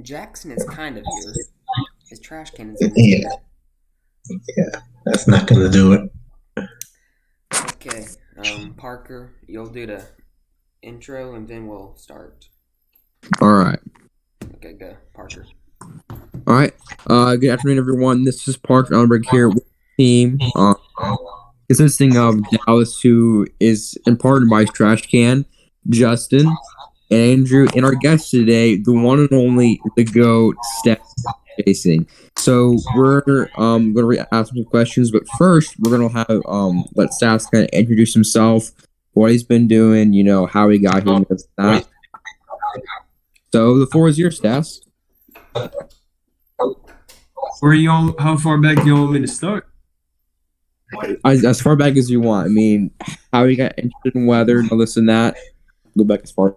Jackson is kind of here. His trash can is in his Yeah, ear. yeah, that's not gonna do it. Okay, Parker, you'll do the intro and then we'll start. All right. Okay, go, Parker. All right. Good afternoon, everyone. This is Parker Ellenberg here with the team, consisting of Dallas, who is imparted by his trash can, Justin, and Andrew, and our guest today, the one and only, the GOAT, Stas Chasing. So we're going to ask some questions, but first we're going to have let Stas kind of introduce himself, what he's been doing, how he got here, and this and that. So the floor is yours, Stas. Where you on? How far back do you want me to start? As far back as you want. I mean, how you got interested in weather, and this and that. Go back as far.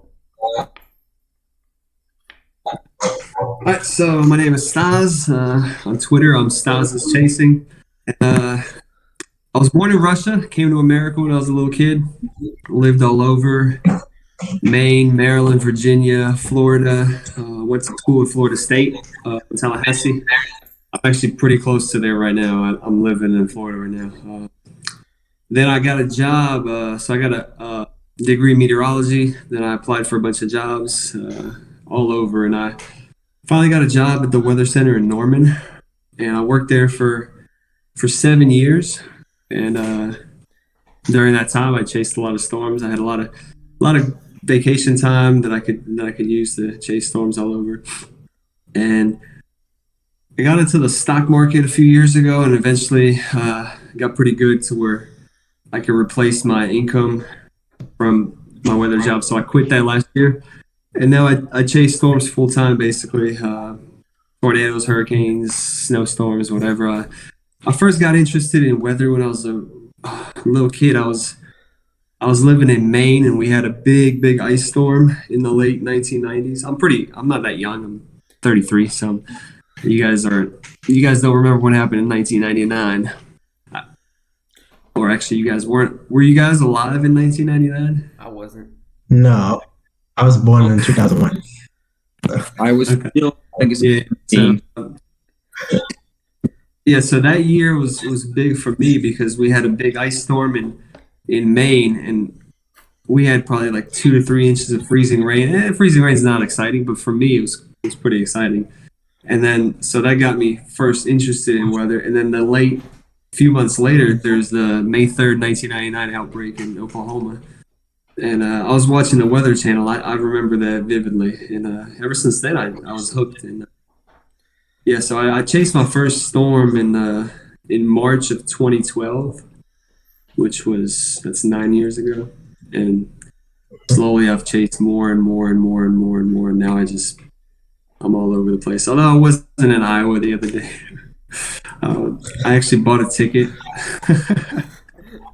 All right, so my name is Stas. On Twitter, I'm Stas is Chasing. I was born in Russia, came to America when I was a little kid, lived all over Maine, Maryland, Virginia, Florida. Went to school at Florida State in Tallahassee. I'm actually pretty close to there right now. I'm living in Florida right now. Then I got a job. So I got a degree in meteorology. Then I applied for a bunch of jobs all over, and I finally got a job at the Weather Center in Norman, and I worked there for 7 years. And during that time, I chased a lot of storms. I had a lot of vacation time that I could use to chase storms all over. And I got into the stock market a few years ago, and eventually got pretty good to where I could replace my income from my weather job. So I quit that last year, and now I chase storms full time, basically. Tornadoes, hurricanes, snowstorms, whatever. I first got interested in weather when I was a little kid. I was living in Maine, and we had a big ice storm in the late 1990s. I'm not that young. I'm 33, so you guys don't remember what happened in 1999. Or actually, you guys weren't. Were you guys alive in 1999? I wasn't. No, I was born in 2001. I was Okay. still, I guess, Yeah. So, so that year was big for me because we had a big ice storm in Maine, and we had probably like 2 to 3 inches of freezing rain. Freezing rain is not exciting, but for me, it was pretty exciting. And then, so that got me first interested in weather. And then few months later, there's the May 3rd, 1999 outbreak in Oklahoma. And I was watching the Weather Channel. I remember that vividly. And ever since then, I was hooked. And so I chased my first storm in March of 2012, that's 9 years ago. And slowly I've chased more and more and more and more and more. And now I'm all over the place. Although I wasn't in Iowa the other day. I actually bought a ticket.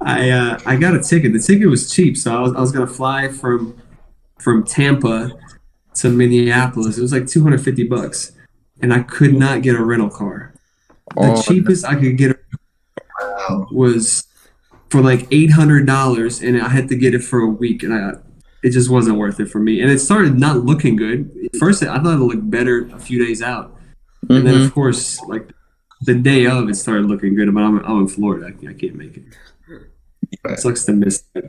I got a ticket. The ticket was cheap, so I was gonna fly from Tampa to Minneapolis. It was like $250, and I could not get a rental car. The cheapest I could get was for like $800, and I had to get it for a week, and it just wasn't worth it for me. And it started not looking good. At first, I thought it looked better a few days out, and then of course, like the day of, it started looking good. But I'm in Florida. I can't make it. It sucks to miss that,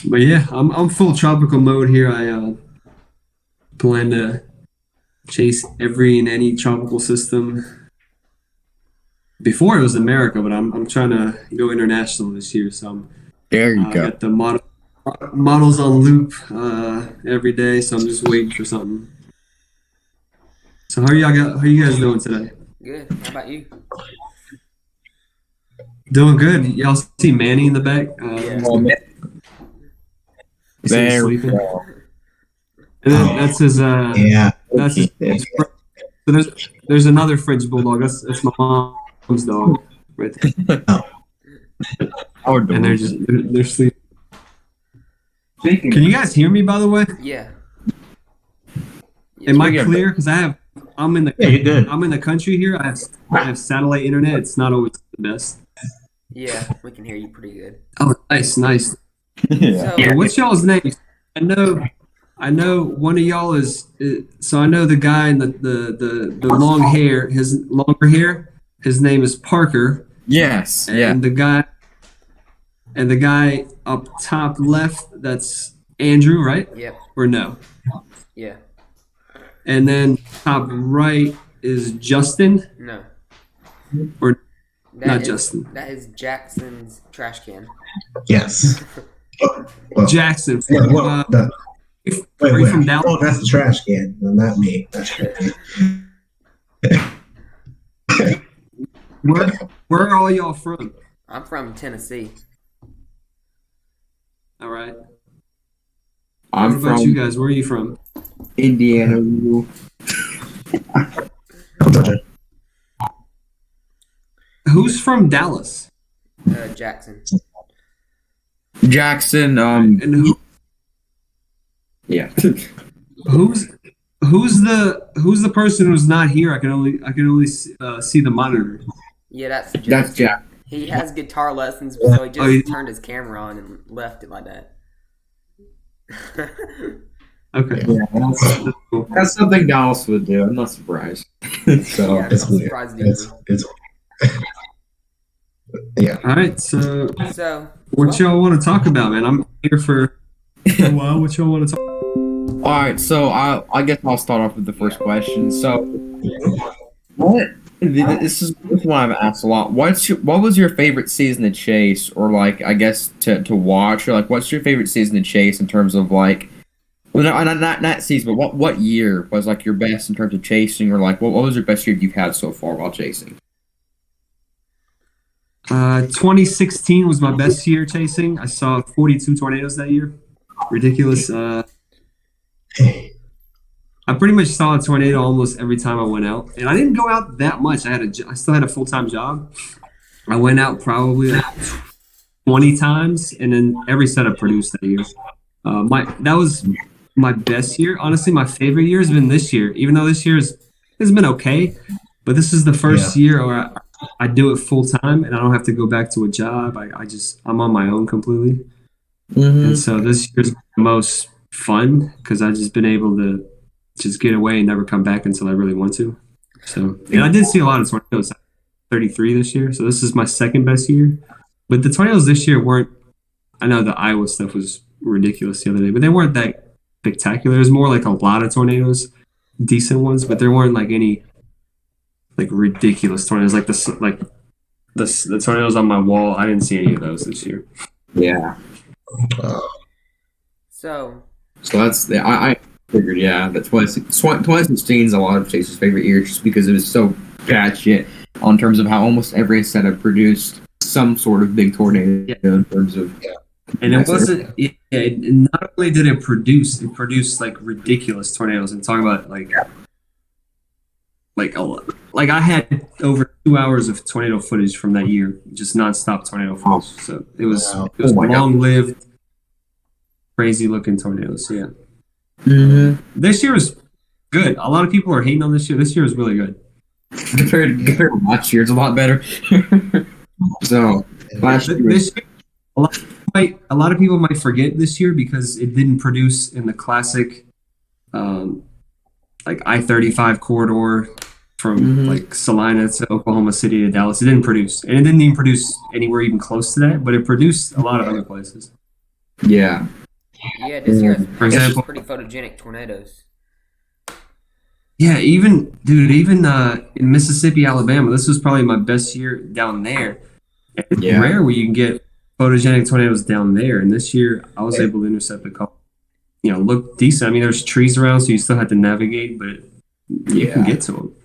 but yeah, I'm full tropical mode here. I plan to chase every and any tropical system. Before it was America, but I'm trying to go international this year. So there you I go. got the models on loop every day. So I'm just waiting for something. So how you guys doing today? Good. How about you? Doing good. Y'all see Manny in the back? Yeah. Is he There sleeping? we go. And then that's his. Yeah, That's his. So there's another French bulldog. That's my mom's dog right there. And they're sleeping. Can you guys hear me? By the way, Yeah. am I clear? Because I'm in the yeah, you're good. I'm in the country here. I have satellite internet. It's not always the best. Yeah, we can hear you pretty good. Oh, nice. So, What's y'all's name? I know I know one of y'all so I know the guy in the long hair, his longer hair. His name is Parker, Yes. Yeah. and the guy up top left, that's Andrew, right? Yep. Or no? Yeah. And then top right is Justin, No. or That not is Justin? that is Jackson's trash can. Yes. Well, Jackson. yeah, well, wait, Are you from wait. Dallas? Oh, that's the trash can. No, not me. Where where are all y'all from? I'm from Tennessee. All right. I'm What about you from guys? Where are you from? Indiana. Who's from Dallas? Jackson. Jackson. And Yeah. who's who's the person who's not here? I can only see the monitor. Yeah, that's Jackson. That's Jack. He has guitar lessons, so he just Oh, turned his camera on and left it like that. Okay. Yeah, that's something Dallas would do. I'm not surprised. So Yeah, it's I'm weird. surprised It's yeah. All right. So So, what y'all want to talk about, man? I'm here for a while. What y'all want to talk? all right, so I guess I'll start off with the first question. So, what? This is one I've asked a lot. What was your favorite season to chase, or like I guess to watch, or like what's your favorite season to chase in terms of like, well, no, not season, but what year was like your best in terms of chasing, or like what was your best year you've had so far while chasing? 2016 was my best year chasing. I saw 42 tornadoes that year. Ridiculous. I pretty much saw a tornado almost every time I went out, and I didn't go out that much. I still had a full time job. I went out probably like 20 times, and then every setup produced that year. That was my best year. Honestly, my favorite year has been this year. Even though this year has been okay, but this is the first year where I do it full time, and I don't have to go back to a job. I'm on my own completely, and so this year's the most fun because I've just been able to just get away and never come back until I really want to. So, and I did see a lot of tornadoes. 33 this year, so this is my second best year. But the tornadoes this year weren't. I know the Iowa stuff was ridiculous the other day, but they weren't that spectacular. It was more like a lot of tornadoes, decent ones, but there weren't like any like ridiculous tornadoes like the tornadoes on my wall. I didn't see any of those this year. Yeah. so So that's I figured that 2016 is a lot of Chase's favorite year just because it was so bad shit on terms of how almost every setup produced some sort of big tornado in terms of And it wasn't. Not only did it produced like ridiculous tornadoes. And talking about like I had over 2 hours of tornado footage from that year, just nonstop tornado footage. So it was long lived, crazy looking tornadoes. Yeah. This year was good. A lot of people are hating on this year. This year was really good. compared to last year, it's a lot better. So last year, This year, a lot of people might forget this year because it didn't produce in the classic, like I-35 corridor from like Salina to Oklahoma City to Dallas. It didn't produce, and it didn't even produce anywhere even close to that. But it produced a lot of other places. yeah. this year has For example, pretty photogenic tornadoes. yeah, even in Mississippi, Alabama, this was probably my best year down there. It's rare where you can get photogenic tornadoes down there, and this year I was able to intercept a couple. Look decent. I mean, there's trees around, so you still have to navigate, but you can get to them.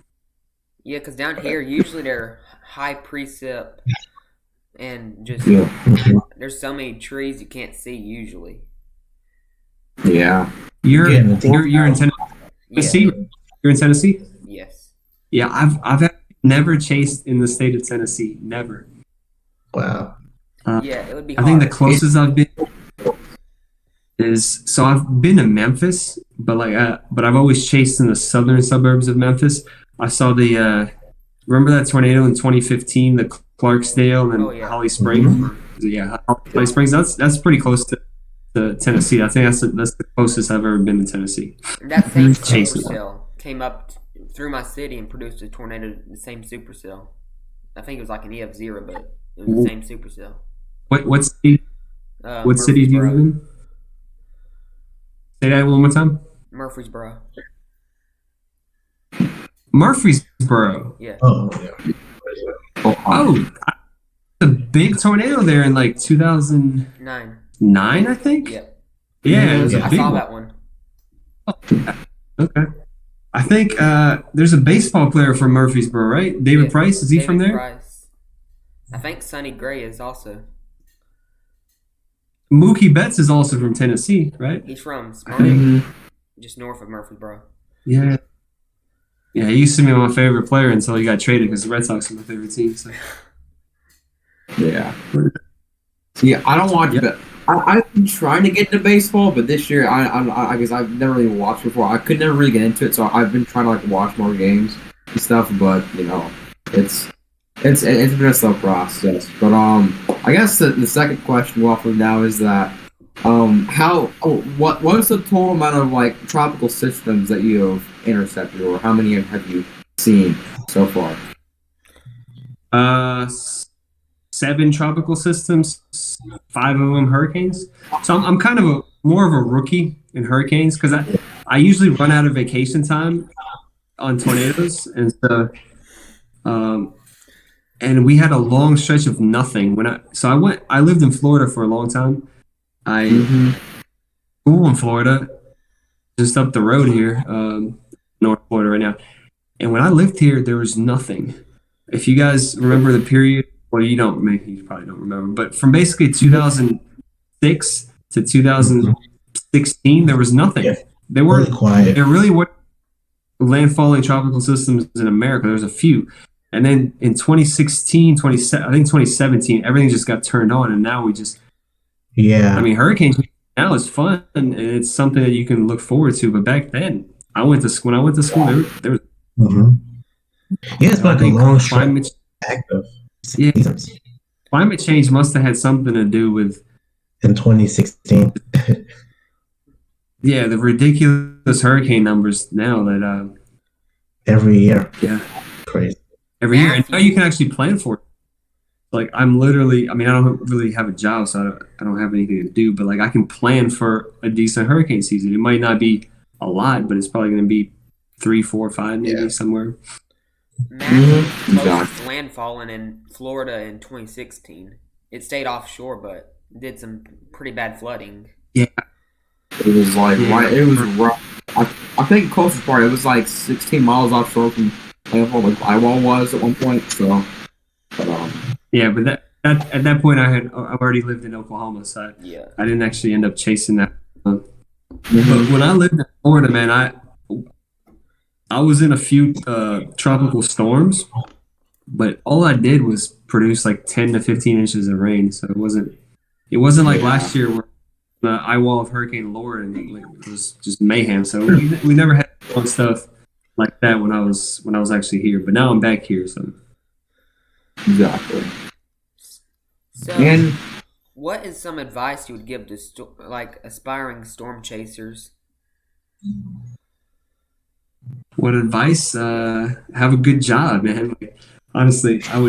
Yeah, because down here usually they're high precip, and just there's so many trees you can't see usually. Yeah. You're in Tennessee. Yeah. You're in Tennessee. Yes. Yeah, I've never chased in the state of Tennessee. Never. Wow. Yeah, it would be I hard. think the closest I've been is I've been to Memphis, but I've always chased in the southern suburbs of Memphis. I saw remember that tornado in 2015, the Clarksdale and Oh, yeah. Holly Springs. Yeah, Holly Springs. That's pretty close to to Tennessee. I think that's the closest I've ever been to Tennessee. That same Chasing one. supercell came up through my city and produced a tornado. The same supercell. I think it was like an EF0, but it was the same supercell. What city? What city do you live in? Say that one more time. Murfreesboro. Murfreesboro. Yeah. Oh, yeah. Oh, a big tornado there in like 2009, 9. I think. Yeah. Yeah, it was Yeah. a I big saw one. that one. Okay. I think there's a baseball player from Murfreesboro, right? David Yeah. Price. Is he from David there? Price. I think Sonny Gray is also. Mookie Betts is also from Tennessee, right? He's from Smyrna, just north of Murfreesboro. Yeah. Yeah, he used to be my favorite player until he got traded because the Red Sox are my favorite team. So. Yeah. Yeah, I don't watch it. I've been trying to get into baseball, but this year I guess I've never really watched before. I could never really get into it, so I've been trying to like watch more games and stuff. But you know, it's been a slow process. But I guess the second question we'll offer now is that what is the total amount of like tropical systems that you have intercepted, or how many have you seen so far? 7 tropical systems, 5 of them hurricanes. So I'm kind of more of a rookie in hurricanes because I usually run out of vacation time on tornadoes, and so and we had a long stretch of nothing I lived in Florida for a long time. School in Florida, just up the road here, North Florida right now. And when I lived here, there was nothing. If you guys remember the period, well, you probably don't remember, but from basically 2006 to 2016, there was nothing. Yeah. There weren't Really quiet. There really weren't landfalling tropical systems in America. There was a few. And then in 2016, I think 2017, everything just got turned on, and now Yeah. I mean, hurricanes now is fun, and it's something that you can look forward to. But back then, when I went to school, there was Yeah, it's like a long climate. active Yeah. seasons Climate change must have had something to do with in 2016. the ridiculous hurricane numbers now that Every year. yeah, Crazy. every year, and now you can actually plan for it. Like I don't really have a job, so I don't have anything to do, but like I can plan for a decent hurricane season. It might not be a lot, but it's probably going to be 3, 4, 5 maybe somewhere. Matthew closest landfalling in Florida in 2016. It stayed offshore, but did some pretty bad flooding. Yeah. It was like it was rough. I think closest part it was like 16 miles offshore from like Iowa was at one point. So, but yeah, but that at that point I've already lived in Oklahoma, so I didn't actually end up chasing that. But when I lived in Florida, man, I was in a few tropical storms, but all I did was produce like 10 to 15 inches of rain. So it wasn't like last year where the eye wall of Hurricane Laura and it was just mayhem. So we never had fun stuff like that when I was actually here. But now I'm back here, so exactly. So, what is some advice you would give to aspiring storm chasers? What advice? Have a good job, man. Like, honestly, I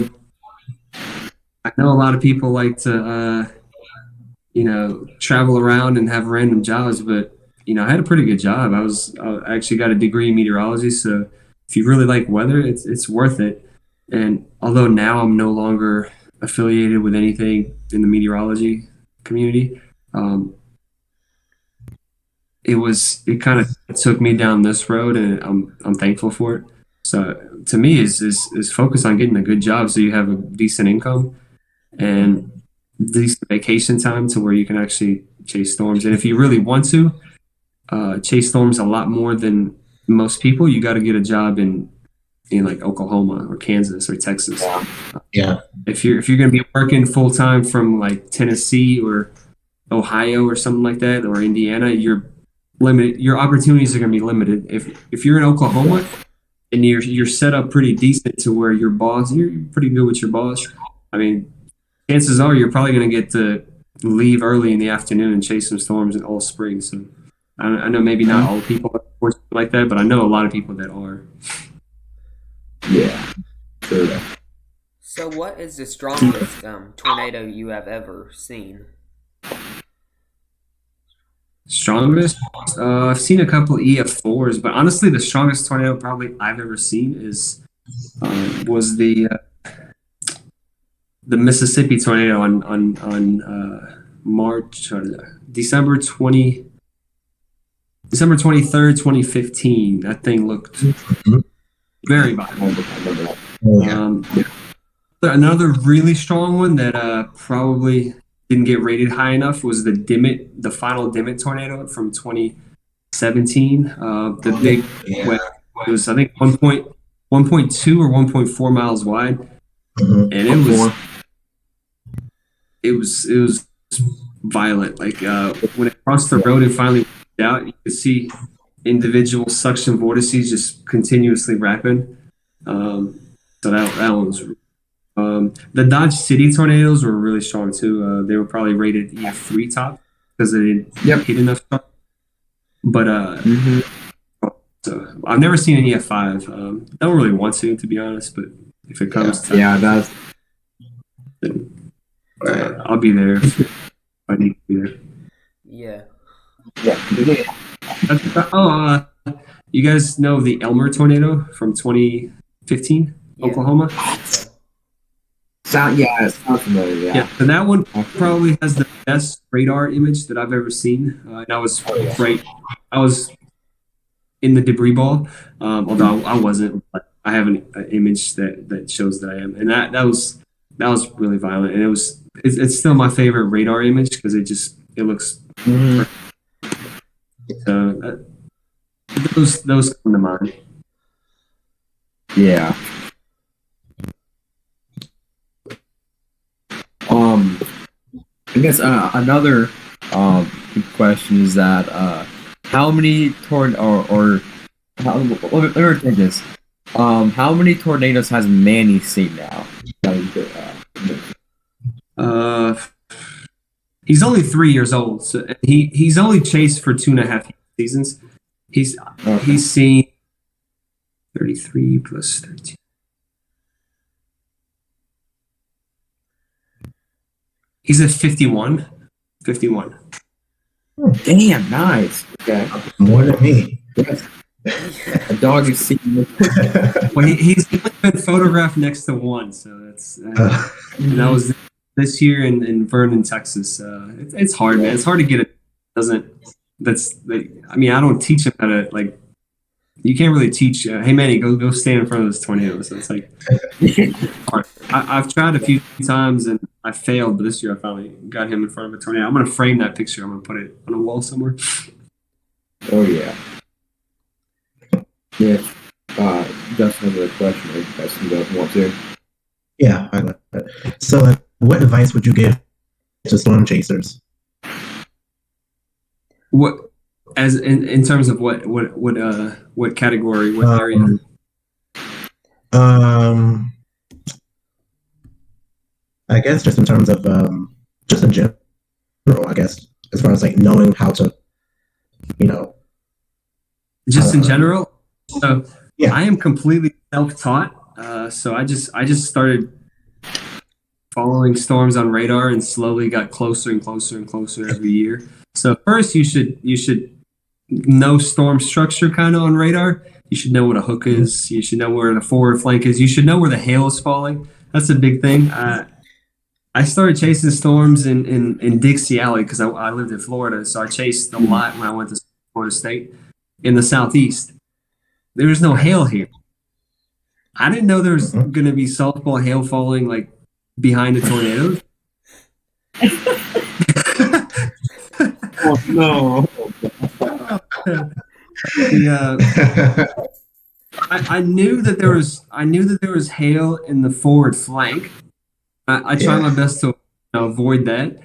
know a lot of people like to, travel around and have random jobs, but I had a pretty good job. I actually got a degree in meteorology, so if you really like weather, it's worth it. And although now I'm no longer affiliated with anything in the meteorology community, it kind of took me down this road, and I'm thankful for it. So to me, is focus on getting a good job so you have a decent income and decent vacation time to where you can actually chase storms. And if you really want to chase storms a lot more than most people, you got to get a job in like Oklahoma or Kansas or Texas. Yeah. If you're going to be working full time from like Tennessee or Ohio or something like that, or Indiana, you're limited. Your opportunities are going to be limited. If you're in Oklahoma and you're set up pretty decent to where you're pretty good with your boss. I mean, chances are you're probably going to get to leave early in the afternoon and chase some storms all spring. So I know maybe not all people are fortunate like that, but I know a lot of people that are. Yeah. Sure. So, what is the strongest tornado you have ever seen? Strongest? I've seen a couple EF4s, but honestly, the strongest tornado probably I've ever seen was the Mississippi tornado on March or December 23rd, 2015. That thing looked very violent. Oh, yeah. Another really strong one that probably didn't get rated high enough was the final Dimmitt tornado from 2017. The big, Yeah. it was I think 1.2 or 1.4 miles wide, Mhm. and it was violent. Like when it crossed the road and finally went out, you could see individual suction vortices just continuously wrapping. So that one was. The Dodge City tornadoes were really strong too. They were probably rated EF3 top because they didn't hit enough. But so I've never seen an EF5. I don't really want to be honest. But if it comes to that's then, I'll be there if I need to be there. Yeah. You guys know the Elmer tornado from 2015, Yeah. Oklahoma? it sounds familiar. Yeah, so that one probably has the best radar image that I've ever seen. And I was I was in the debris ball, although I wasn't. But I have an image that shows that I am, and that was really violent, and it's still my favorite radar image because it looks. So those come to mind. Yeah. I guess another question is that how many let me take this. How many tornadoes has Manny seen now? He's only 3 years old, so he's only chased for 2.5 seasons. He's seen 33 plus 13. He's at 51. 51. Damn, nice. Okay. More than me. A dog is seen. Well, he's been photographed next to one, so and that was this year in Vernon, Texas. It's hard, man. It's hard to get it. I mean, I don't teach him how to like. You can't really teach. Hey, Manny, go stand in front of this tornado. So it's like hard. I've tried a few times and I failed, but this year I finally got him in front of a tornado. I'm gonna frame that picture. I'm gonna put it on a wall somewhere. Oh yeah. Yeah. Just another question. I guess you guys want to. Yeah, I like that. So, what advice would you give to storm chasers? What, as in terms of what category, what area? I guess just in terms of just in general, I guess as far as like knowing how to, just in general. So yeah. I am completely self-taught. So I just started following storms on radar and slowly got closer and closer and closer every year. So first you should know storm structure kind of on radar. You should know what a hook is. You should know where the forward flank is. You should know where the hail is falling. That's a big thing. I started chasing storms in Dixie Alley because I lived in Florida. So I chased a lot when I went to Florida State in the Southeast. There was no hail here. I didn't know there was going to be softball hail falling like behind the tornadoes. Oh no! I knew that there was hail in the forward flank. I tried my best to avoid that,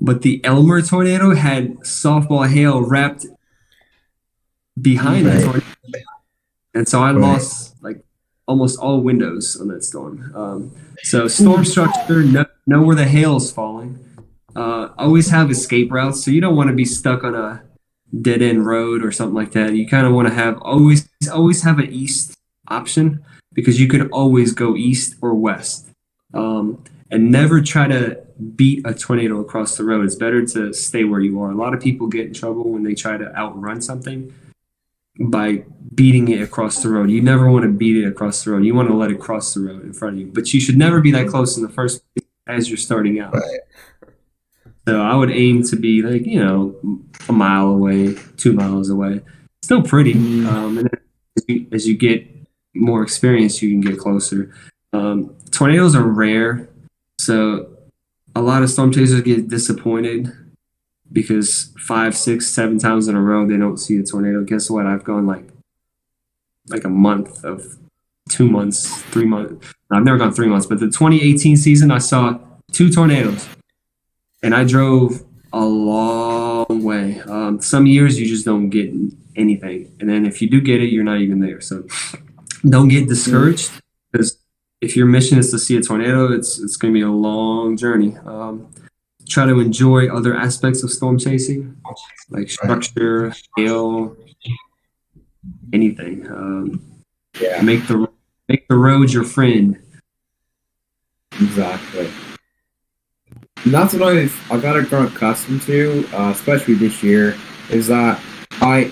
but the Elmer tornado had softball hail wrapped behind the tornado, and so I lost like almost all windows on that storm. So storm structure, know where the hail is falling. always have escape routes. So you don't want to be stuck on a dead end road or something like that. You kind of want to have always have an east option because you can always go east or west. And never try to beat a tornado across the road. It's better to stay where you are. A lot of people get in trouble when they try to outrun something by beating it across the road. You never want to beat it across the road. You want to let it cross the road in front of you. But you should never be that close in the first place as you're starting out. Right. So I would aim to be like, a mile away, 2 miles away. Still pretty. And then as you get more experience, you can get closer. Tornadoes are rare. So a lot of storm chasers get disappointed because 5, 6, 7 times in a row they don't see a tornado. Guess what? I've gone like a month of 2 months, 3 months. I've never gone 3 months, but the 2018 season I saw 2 tornadoes, and I drove a long way. Some years you just don't get anything, and then if you do get it, you're not even there. So don't get discouraged because if your mission is to see a tornado, it's going to be a long journey. Try to enjoy other aspects of storm chasing, like structure, hail, anything. Yeah. Make the road your friend. Exactly. And that's what I've got to grow accustomed to, especially this year, is that I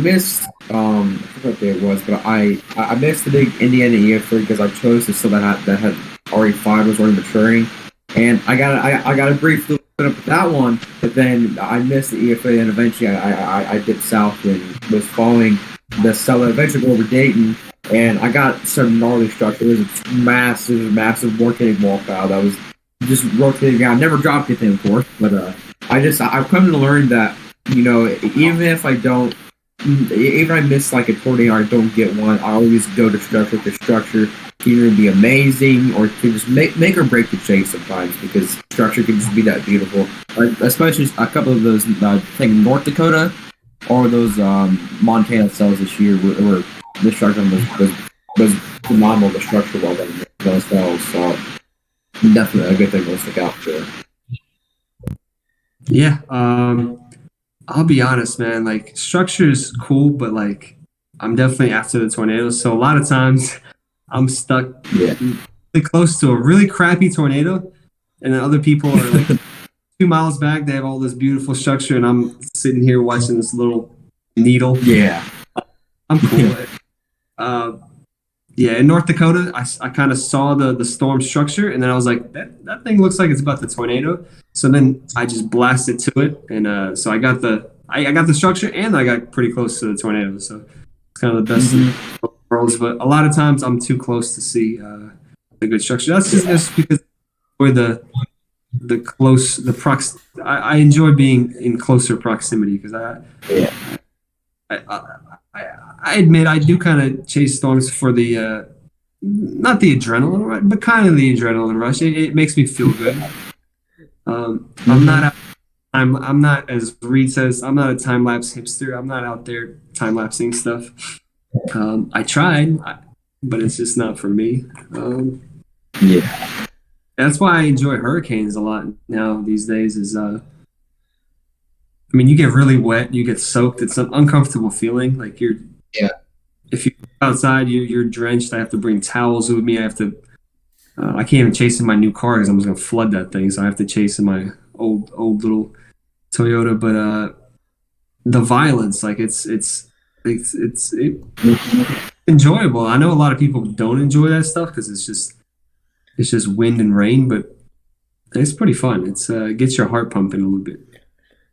missed I forgot what day it was, but I missed the big Indiana EFA because I chose to still that had already 5 was already maturing, and I got a brief little bit up with that one, but then I missed the EFA, and eventually I dipped south and was following the Stella, eventually go over Dayton, and I got some gnarly structure. It was a massive rotating wall pile that was just rotating around. Never dropped anything, of course, but I've come to learn that even if I don't. Even if I miss like a tornado or I don't get one, I always go to structure. The structure can either be amazing or can just make or break the chase sometimes because structure can just be that beautiful. Especially a couple of those, I think North Dakota or those Montana cells this year were the structure was phenomenal. The structure well done in those cells, so definitely a good thing to stick out to. Yeah. I'll be honest, man. Like structure is cool, but like I'm definitely after the tornadoes. So a lot of times I'm stuck really close to a really crappy tornado, and then other people are like 2 miles back. They have all this beautiful structure, and I'm sitting here watching this little needle. Yeah. I'm cool. In North Dakota, I kind of saw the storm structure, and then I was like, that thing looks like it's about to tornado. So then I just blasted to it, and so I got the structure, and I got pretty close to the tornado. So it's kind of the best of both worlds. But a lot of times I'm too close to see the good structure. That's just because I enjoy I enjoy being in closer proximity because I admit I do kind of chase storms for the not the adrenaline rush, but kind of the adrenaline rush. It makes me feel good. I'm not, as Reed says, I'm not a time lapse hipster. I'm not out there time lapsing stuff. I tried, but it's just not for me. That's why I enjoy hurricanes a lot now these days. You get really wet, you get soaked. It's an uncomfortable feeling. Like if you're outside, you're drenched. I have to bring towels with me. I can't even chase in my new car because I'm just gonna flood that thing. So I have to chase in my old little Toyota. But the violence, like it's enjoyable. I know a lot of people don't enjoy that stuff because it's just wind and rain, but it's pretty fun. It gets your heart pumping a little bit.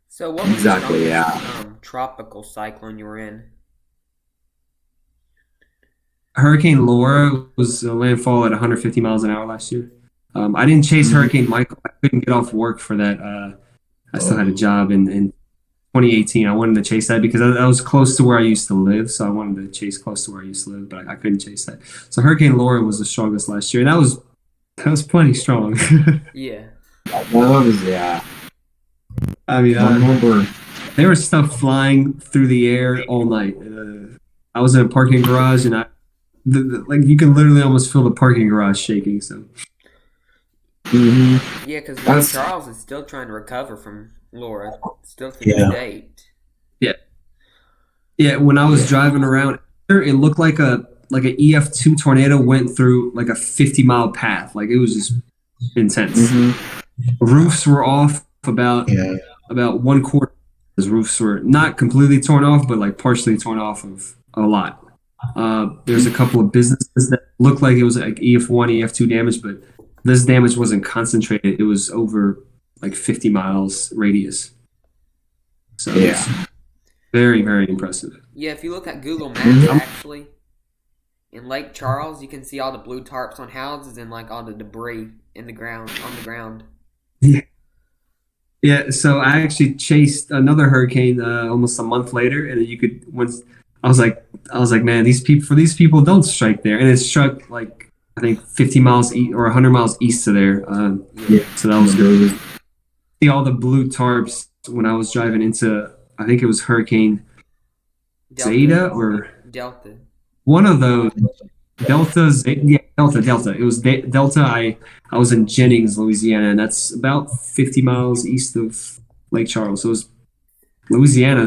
So what was the strongest tropical cyclone you were in? Hurricane Laura was a landfall at 150 miles an hour last year. I didn't chase Hurricane Michael. I couldn't get off work for that. I still had a job in 2018. I wanted to chase that because I was close to where I used to live. So I wanted to chase close to where I used to live, but I couldn't chase that. So Hurricane Laura was the strongest last year. And that was plenty strong. Yeah. I remember there was stuff flying through the air all night. I was in a parking garage, and you can literally almost feel the parking garage shaking. So Mm-hmm. Yeah, because Lake That's Charles is still trying to recover from Laura, still to this Yeah. date. Yeah, yeah. When I was Yeah. driving around, it looked like a EF2 tornado went through like a 50-mile path. Like it was just intense. mm-hmm. Roofs were off Yeah. about one quarter. His roofs were not completely torn off, but like partially torn off of a lot. There's a couple of businesses that looked like it was like EF1, EF2 damage, but this damage wasn't concentrated. It was over like 50 miles radius. So Yeah. it's very, very impressive. Yeah, if you look at Google Maps, Mhm. actually, in Lake Charles, you can see all the blue tarps on houses and like all the debris in the ground on the ground. Yeah. Yeah, so I actually chased another hurricane almost a month later, and you could once I was like, man, these people don't strike there, and it struck like I think 50 miles or 100 miles east of there. Yeah. So that was good. See all the blue tarps when I was driving into I think it was Hurricane Zeta Delta, or Delta. one of those Delta Zeta, yeah, Delta. It was Delta. I was in Jennings, Louisiana, and that's about 50 miles east of Lake Charles. So it was Louisiana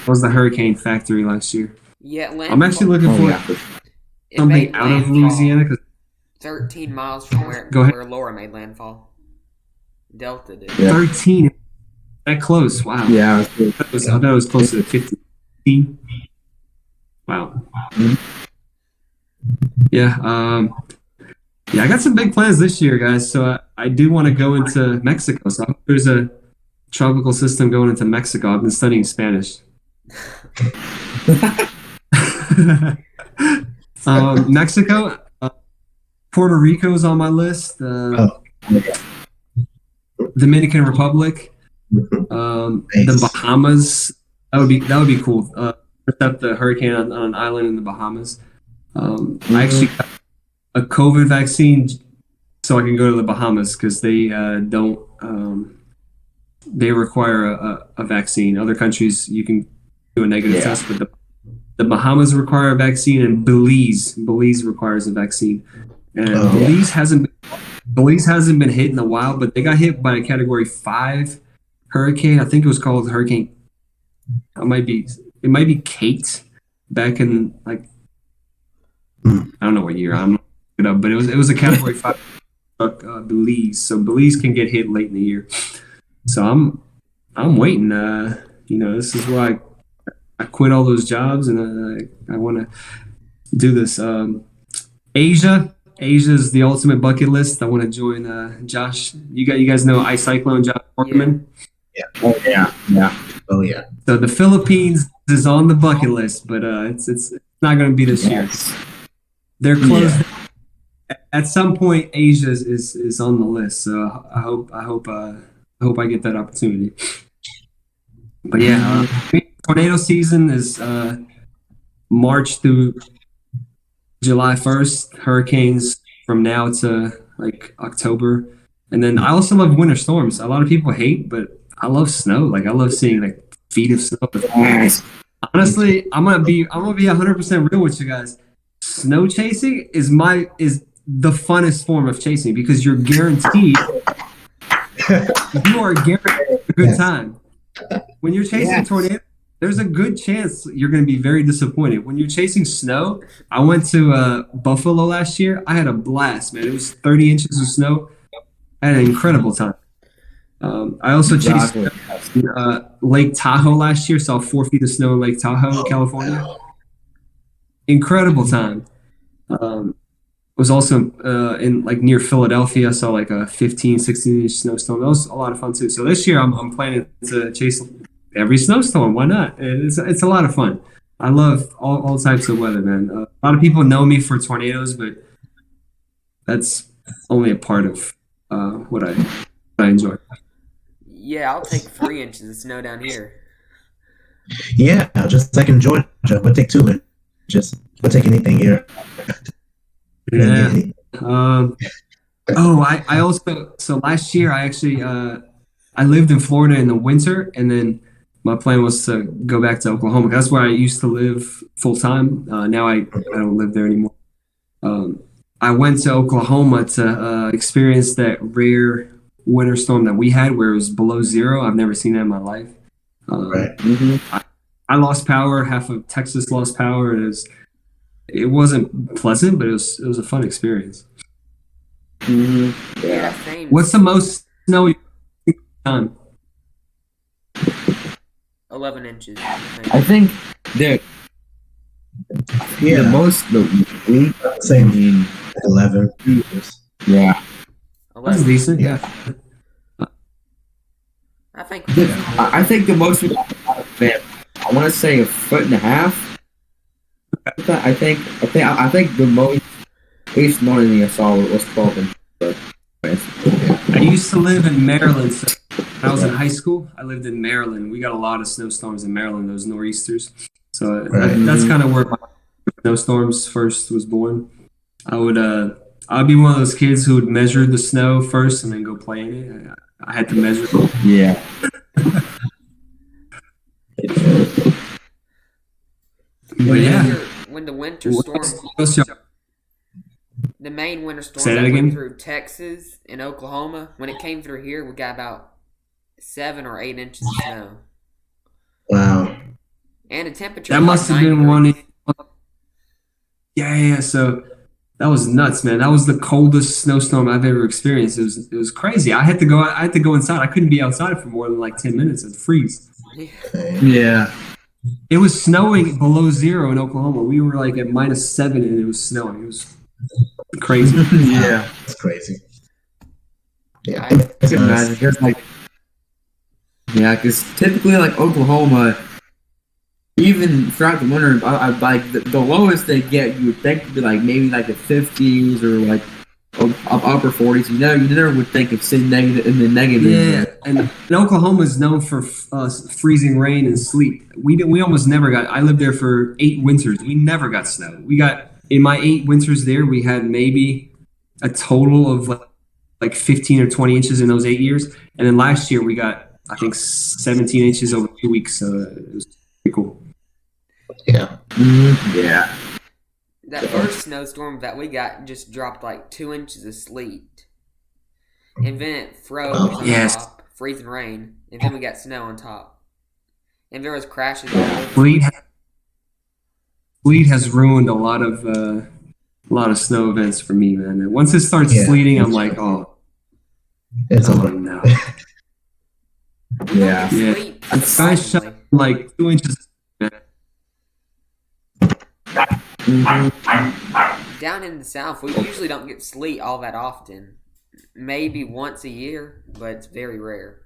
was the hurricane factory last year. Yeah, I'm actually landfall. looking Oh for yeah. It something made out of landfall Louisiana. 'Cause, 13 miles from where go ahead. Laura made landfall. Delta did. Yeah. 13, that close. Wow. Yeah. I thought it was closer to 15. Wow. Mhm. Yeah. Yeah, I got some big plans this year, guys. So I do want to go into Mexico. So I hope there's a tropical system going into Mexico. I've been studying Spanish. Mexico, Puerto Rico is on my list. Oh, yeah. Dominican Republic, the Nice. Bahamas. That would be cool. Intercept the hurricane on an island in the Bahamas. I actually got a COVID vaccine so I can go to the Bahamas because they don't. They require a vaccine. Other countries you can do a negative Yeah. test, but the Bahamas require a vaccine, and Belize requires a vaccine. And Oh, yeah. Belize hasn't been hit in a while, but they got hit by a Category 5 hurricane. I think it was called Hurricane. It might be Kate back in like I don't know what year. I'm not looking it up, but it was a Category 5 Belize. So Belize can get hit late in the year. So I'm waiting. This is why I quit all those jobs and I want to do this. Asia is the ultimate bucket list. I want to join Josh. You guys know Ice Cyclone Josh Mormon. Yeah. Oh yeah. Yeah. Oh yeah. So the Philippines is on the bucket list, but it's not going to be this year. Yes. They're closed. Yeah. At some point, Asia is on the list. So I hope I get that opportunity. But yeah, tornado season is March through July 1st. Hurricanes from now to like October, and then I also love winter storms. A lot of people hate, but I love snow. Like I love seeing like feet of snow. Nice. Honestly, I'm gonna be 100% real with you guys. Snow chasing is the funnest form of chasing because you're guaranteed you are guaranteed a good time. When you're chasing Yes. tornadoes, there's a good chance you're going to be very disappointed. When you're chasing snow, I went to Buffalo last year. I had a blast, man. It was 30 inches of snow. I had an incredible time. I also chased Lake Tahoe last year. Saw 4 feet of snow in Lake Tahoe, California. Incredible time. Was also in like near Philadelphia. I saw like a 15, 16-inch snowstorm. That was a lot of fun too. So this year I'm planning to chase every snowstorm. Why not? And it's a lot of fun. I love all types of weather, man. A lot of people know me for tornadoes, but that's only a part of what I enjoy. Yeah, I'll take 3 inches of snow down here. Yeah. Just like in Georgia, we'll take 2 inches. We'll take anything here. Yeah. I also so last year I actually I lived in Florida in the winter, and then my plan was to go back to Oklahoma. That's where I used to live full time. Now I don't live there anymore. I went to Oklahoma to experience that rare winter storm that we had where it was below zero. I've never seen that in my life. Right. I lost power. Half of Texas lost power. It wasn't pleasant, but it was a fun experience. Yeah, same. What's the most snow you've done? 11 inches. I think the Yeah. week. Same. I mean, 11. yeah. That's 11. decent. Yeah. I think. I think the most we got out of it, I want to say a foot and a half. I think the most at least one of the saw was 12 inches. I used to live in Maryland. So when I was in high school, I lived in Maryland. We got a lot of snowstorms in Maryland, those nor'easters. So Right. that's kind of where my snowstorms first was born. I'd be one of those kids who would measure the snow first and then go play in it. I had to measure. Yeah. But yeah. When the winter storm, What's your- the main winter storm Say that that again? went through Texas and Oklahoma, when it came through here, we got about 7 or 8 inches of snow, Wow. and the temperature. That was must like have been 90 one. degrees. Yeah. So that was nuts, man. That was the coldest snowstorm I've ever experienced. It was crazy. I had to go inside. I couldn't be outside for more than like 10 minutes. It'd freeze. Yeah. It was snowing below zero in Oklahoma. We were like at -7 and it was snowing. It was crazy. Yeah. It's crazy. Yeah. I- It's I can nice. imagine. Just like, yeah, because typically, like Oklahoma, even throughout the winter, I like the lowest they get, you would think would be like maybe like the 50s or like upper 40s. You never would think of sitting negative in the negative. Yeah, and Oklahoma is known for freezing rain and sleet. We almost never got. I lived there for 8 winters. We never got snow. We got in my 8 winters there. We had maybe a total of like 15 or 20 inches in those 8 years, and then last year we got I think 17 inches over 2 weeks. So it was pretty cool. Yeah. Yeah. That first snowstorm that we got just dropped like 2 inches of sleet, and then it froze on Yes. top, freezing rain, and then we got snow on top, and there was crashes all over. Sleet has ruined a lot of snow events for me, man. And once it starts Yeah. sleeting, I'm like, oh It's over. no. We don't Yeah. get Yeah. sleet, It's guys shot surprisingly. like 2 inches. Down in the south, we usually don't get sleet all that often. Maybe once a year, but it's very rare.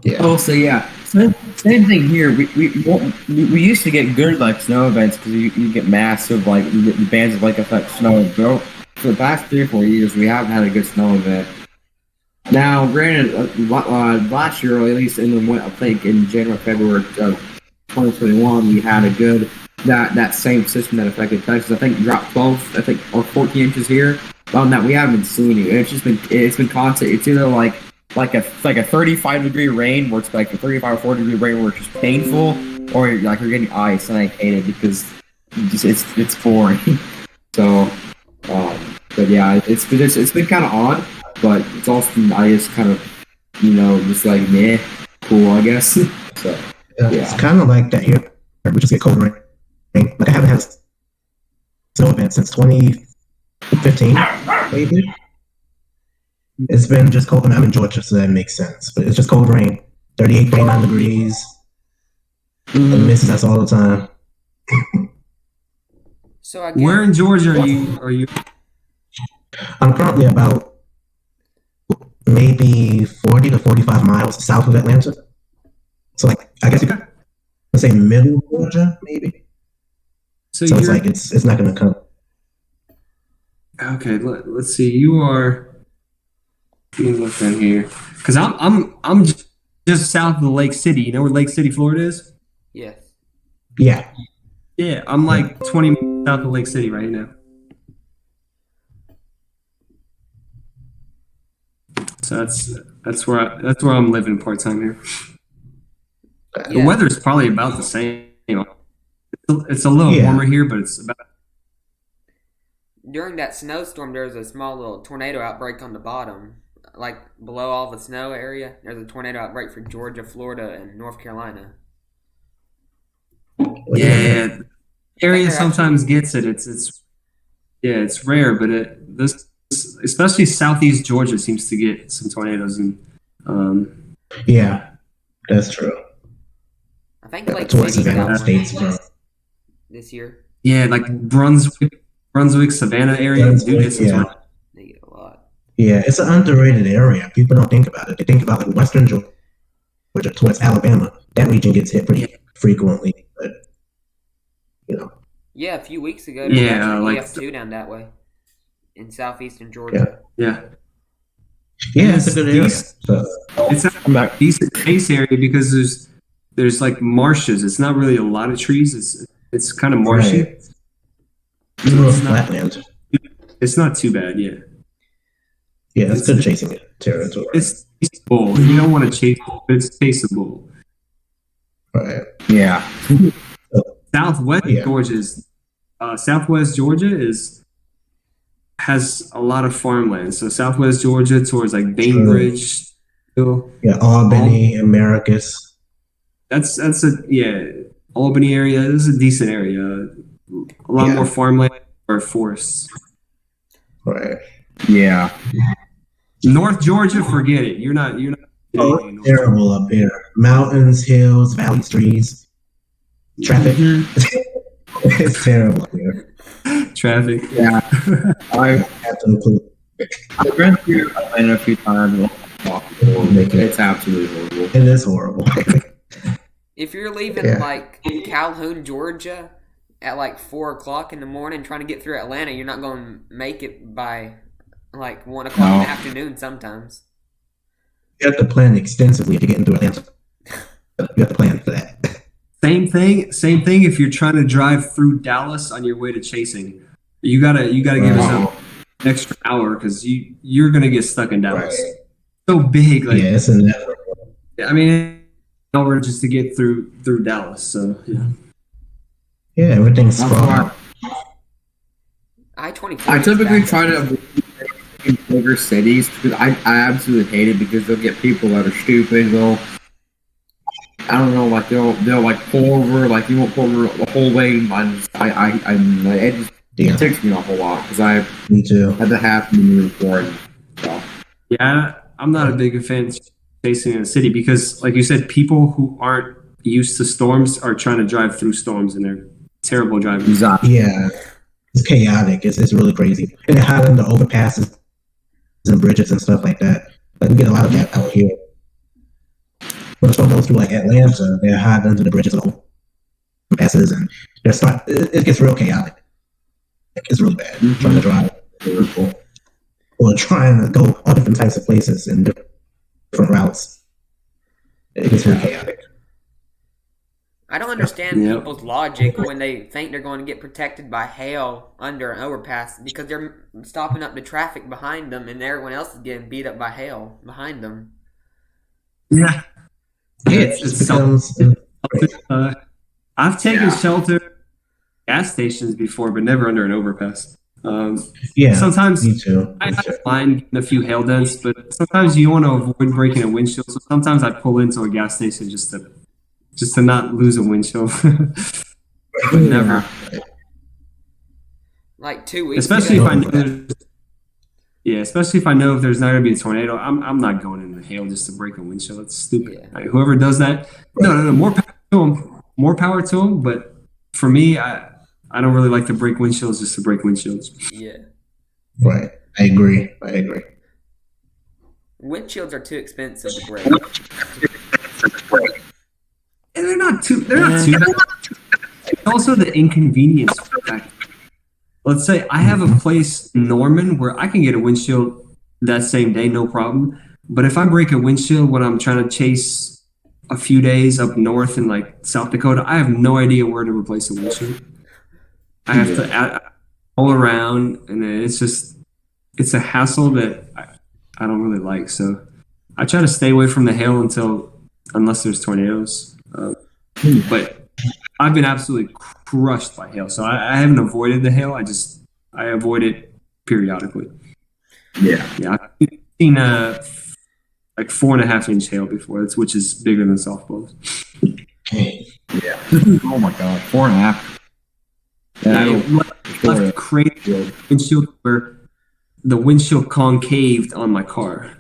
Yeah. Also, yeah, same thing here. We used to get good like snow events because you get massive like the bands of like affect snow. But for the past 3 or 4 years, we haven't had a good snow event. Now, granted, last year, or at least in the I think in January, February of 2021, we had a good that same system that affected Texas. I think dropped 12, I think, or 14 inches here. On that, we haven't seen it. It's been constant. It's either like a 35-degree rain where it's like a 35 or 40-degree rain where it's just painful, or like you're getting ice, and I hate it because it's boring. So, but yeah, it's been kind of odd, but it's also been, I just kind of just like meh, cool, I guess. So Yeah. It's kind of like that here. We just get cold rain. Like I haven't had a snow event since 2015, maybe. It's been just cold. I'm in Georgia, so that makes sense. But it's just cold rain. 38, 39 degrees. And misses us all the time. So I guess Where in Georgia are you? I'm currently about maybe 40 to 45 miles south of Atlanta. So like I guess you could say middle Georgia, maybe. So So it's you're like it's not gonna come. okay. Let's see. You are. Let me look in here because I'm just south of the Lake City. You know where Lake City, Florida is? yes. Yeah. Yeah, I'm like 20 minutes south of Lake City right now. So that's where I'm living part time here. The Yeah. weather is probably about the same. It's a little Yeah. warmer here, but it's about during that snowstorm, there was a small little tornado outbreak on the bottom, like below all the snow area. There's a tornado outbreak for Georgia, Florida, and North Carolina. Yeah, area they're sometimes actually gets it. It's yeah, it's rare, but this especially southeast Georgia seems to get some tornadoes and Yeah, that's true. I think Lake Towards City got Savannah one States, bro. this year. yeah, like Brunswick, Savannah area do Brunswick, get some yeah. tornadoes. They get a lot. Yeah, it's an underrated area. People don't think about it. They think about like Western Georgia towards Alabama. That region gets hit pretty frequently, but you know, Yeah, a few weeks ago, there was Yeah, actually like EF2 down that way in southeastern yeah, Georgia. yeah. yeah, And it's a good area. So, it's a decent base area because there's like marshes. It's not really a lot of trees. It's kind of marshy. right, it's a little flatland. It's not too bad. Yeah, Yeah, it's it's good chasing territory. it's tasteable. You don't want to chase, but it's tasteable. Right. Yeah. Southwest Yeah. Georgia is Southwest Georgia has a lot of farmland. So Southwest Georgia towards like Bainbridge, Hill, Yeah, Albany, Americus. that's Albany area. This is a decent area. A lot Yeah. more farmland or forests. Right. Yeah. North Georgia, forget it. You're not Oh, anything in it's North Georgia. terrible up here. Mountains, hills, valleys, trees, traffic. It's terrible up here. Traffic. Yeah. I Absolutely. I've been through Atlanta a few times. It's absolutely horrible. It is horrible. If you're leaving Yeah. like Calhoun, Georgia at like 4 o'clock in the morning trying to get through Atlanta, you're not going to make it by like 1 o'clock in the No. afternoon sometimes. You have to plan extensively if you're getting through Atlanta. You have to plan for that. Same thing if you're trying to drive through Dallas on your way to chasing. You gotta give yourself an extra hour because you're gonna get stuck in Dallas. Right. So big, like Yeah, it's inevitable. I mean, an hour just to get through Dallas. So yeah. Yeah, everything's That's sprawled why out. I-24. I is typically bad. try to avoid bigger cities because I absolutely hate it because they'll get people that are stupid. I don't know, like they'll like pull over, like you won't pull over the whole way. Yeah, It takes me a whole lot because I me too. had to happen to me before. So, Yeah, I'm not a big fan of chasing in a city because, like you said, people who aren't used to storms are trying to drive through storms and they're terrible drivers. exactly. Yeah, it's chaotic. It's really crazy. And hiding the overpasses and bridges and stuff like that. Like we get a lot of that out here. When the storm goes through like Atlanta, they're hiding under the bridges and overpasses, and it gets real chaotic. It's really bad trying to drive or trying to go all different types of places and different routes. It gets really chaotic. I don't understand Yep. people's logic when they think they're going to get protected by hail under an overpass because they're stopping up the traffic behind them and everyone else is getting beat up by hail behind them. Yeah, Yeah, it's, it just it's becomes. I've taken Yeah. shelter at gas stations before, but never under an overpass. Yeah, Sometimes me too. I Me don't too. mind getting a few hail dents, but sometimes you want to avoid breaking a windshield. So sometimes I pull into a gas station just to not lose a windshield. But never, Like 2 weeks especially ago. if I know especially if I know if there's not gonna be a tornado. I'm not going in the hail just to break a windshield. That's stupid. Yeah. Like, whoever does that, no, more power to them. More power to them. But for me, I don't really like to break windshields just to break windshields. Yeah. Right. I agree. Windshields are too expensive to break. And they're not too bad. It's also the inconvenience factor. Let's say I have a place in Norman where I can get a windshield that same day, no problem. But if I break a windshield when I'm trying to chase a few days up north in like South Dakota, I have no idea where to replace a windshield. I have to add all around, and it's a hassle that I don't really like. So I try to stay away from the hail unless there's tornadoes. But I've been absolutely crushed by hail, so I haven't avoided the hail. I I avoid it periodically. Yeah. Yeah, I've seen like 4.5 inch hail before, which is bigger than softballs. Yeah. Oh my god, 4.5. Yeah, And it left crazy windshield where the windshield concaved on my car.